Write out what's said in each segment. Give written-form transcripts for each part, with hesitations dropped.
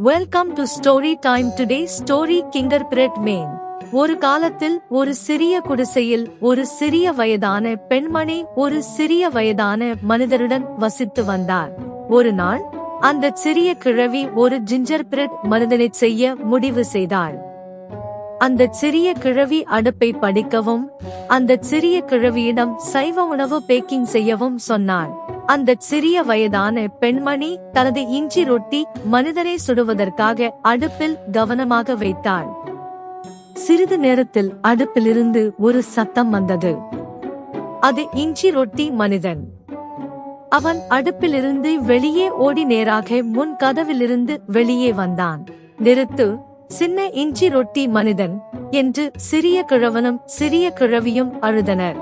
Welcome to story time. Today story gingerbread man. ஒரு காலத்தில் ஒரு சிறிய குடிசையில் ஒரு சிறிய வயதான பெண்மணி ஒரு சிறிய வயதான மனிதருடன் வசித்து வந்தார். ஒரு நாள் அந்த சிறிய கிழவி ஒரு ஜிஞ்சர்பிரெட் மனிதனை செய்ய முடிவு செய்தாள். அந்த சிறிய கிழவி அடுப்பை படிக்கவும் அந்த சிறிய கிழவியிடம் சைவ உணவு பேக்கிங் செய்யவும் சொன்னாள். அந்த சிறிய வயதான பெண்மணி தனது இஞ்சி ரொட்டி மனிதனை சுடுவதற்காக அடுப்பில் கவனமாக வைத்தாள். சிறிது நேரத்தில் அடுப்பிலிருந்து ஒரு சத்தம் வந்தது. அது இஞ்சி ரொட்டி மனிதன். அவன் அடுப்பிலிருந்து வெளியே ஓடி நேராக முன் கதவிலிருந்து வெளியே வந்தான். நிறுத்து, சின்ன இஞ்சி ரொட்டி மனிதன் என்று சிறிய கிழவனும் சிறிய கிழவியும் அழுதனர்.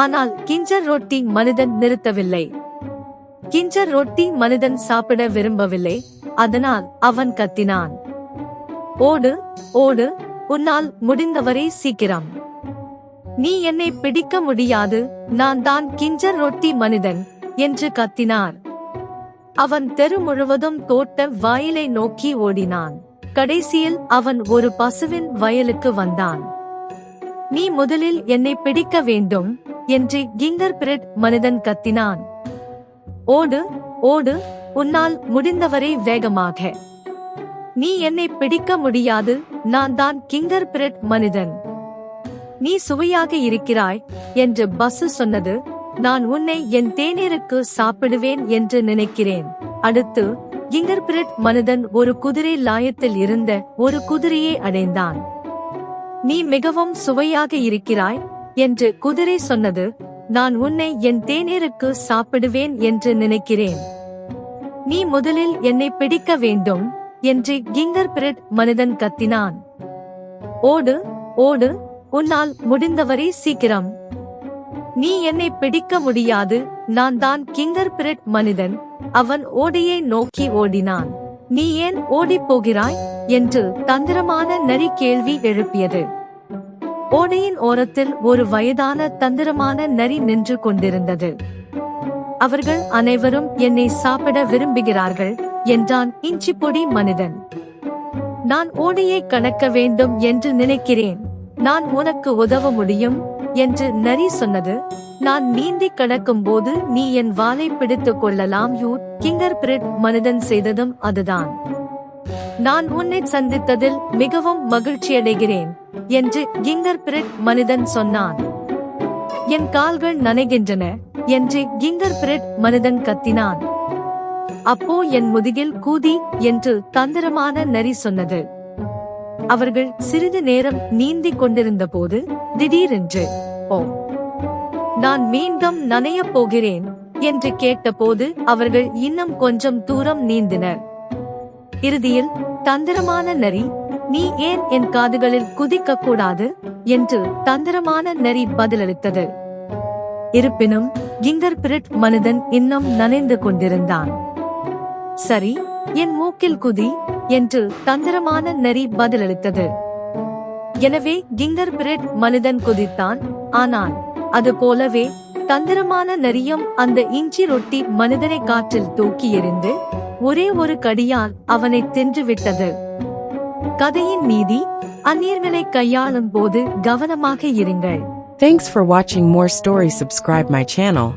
ஆனால் கிஞ்சர் ரொட்டி மனிதன் நிறுத்தவில்லை. கிஞ்சர் ரொட்டி மனிதன் சாப்பிட விரும்பவில்லை. அதனால் அவன் கத்தினான், ஓடு ஓடு, உன்னால் முடிந்தவரை சீக்கிரம். நீ என்னை பிடிக்க முடியாது, நான் தான் கிஞ்சர் ரொட்டி மனிதன் என்று கத்தினார். அவன் தெரு முழுவதும் தோட்ட வாயிலை நோக்கி ஓடினான். கடைசியில் அவன் ஒரு பசுவின் வயலுக்கு வந்தான். நீ முதலில் என்னை பிடிக்க வேண்டும் என்று கிங்கர்பிரெட் மனிதன் கத்தினான். ஓடு ஓடு, உன்னால் முடிந்தவரை வேகமாக. நீ என்னை பிடிக்க முடியாது, நான் தான் கிங்கர்பிரெட் மனிதன். நீ சுவையாக இருக்கிறாய் என்று பசு சொன்னது. நான் உன்னை என் தேநீருக்கு சாப்பிடுவேன் என்று நினைக்கிறேன். அடுத்து கிங்கர்பிரெட் மனிதன் ஒரு குதிரை லாயத்தில் இருந்த ஒரு குதிரையை அடைந்தான். நீ மிகவும் சுவையாக இருக்கிறாய் என்று குதிரை சொன்னது. நான் உன்னை என் தேநீருக்கு சாப்பிடுவேன் என்று நினைக்கிறேன். நீ முதலில் என்னை பிடிக்க வேண்டும் என்று கிங்கர்பிரெட் மனிதன் கத்தினான். ஓடு ஓடு, உன்னால் முடிந்தவரை சீக்கிரம். நீ என்னை பிடிக்க முடியாது, நான் தான் கிங்கர்பிரெட் மனிதன். அவன் ஓடையை நோக்கி ஓடினான். நீ ஏன் ஓடிப் போகிறாய் என்று தந்திரமான நரி கேள்வி எழுப்பியது. ஓடையின் ஓரத்தில் ஒரு வயதான தந்திரமான நரி நின்று கொண்டிருந்தது. அவர்கள் அனைவரும் என்னை சாப்பிட விரும்புகிறார்கள் என்றான் இஞ்சி பொடி மனிதன். நான் ஓடையை கடக்க வேண்டும் என்று நினைக்கிறேன். நான் உனக்கு உதவ முடியும் என்று நரி சொன்னது. நான் நீந்தி கடக்கும் போது நீ என் வாலை பிடித்துக் கொள்ளலாம். கிங்கர்பிரெட் மனிதன் செய்ததும் அதுதான். நான் உன்னை சந்தித்ததில் மிகவும் மகிழ்ச்சியடைகிறேன் என்று கிங்கர்பிரெட் மனிதன் சொன்னான். என் கால்கள் நனைகின்றன என்று கிங்கர்பிரெட் மனிதன் கத்தினான். அப்போ என் முதுகில் கூதி என்று தந்திரமான நரி சொன்னது. அவர்கள் சிறிது நேரம் நீந்திக் கொண்டிருந்த போது திடீரென்று, ஓ, நான் மீண்டும் நனையப் போகிறேன் என்று கேட்டபோது அவர்கள் இன்னும் கொஞ்சம் தூரம் நீந்தினர். இறுதியில் தந்திரமான நரி, நீ ஏன் என் காதுகளில் குதிக்க கூடாது என்று தந்திரமான நரி பதிலளித்தது. இருப்பினும் கிங்கர்பிரெட் மனிதன் இன்னும் நனைந்து கொண்டிருந்தான். சரி, என் மூக்கில் குதி என்று தந்திரமான நரி பதிலளித்தது. எனவே கிங்கர்பிரெட் மனிதன் குதித்தான். ஆனால் அது போலவே தந்திரமான நரியும் அந்த இஞ்சி ரொட்டி மனிதனை காற்றில் தூக்கி எறிந்து ஒரே ஒரு கடியால் அவனை தின்றுவிட்டது. கதையின் நீதி, அந்நியர்களை கையாளும் போது கவனமாக இருங்கள். Thanks for watching. More stories. Subscribe my channel.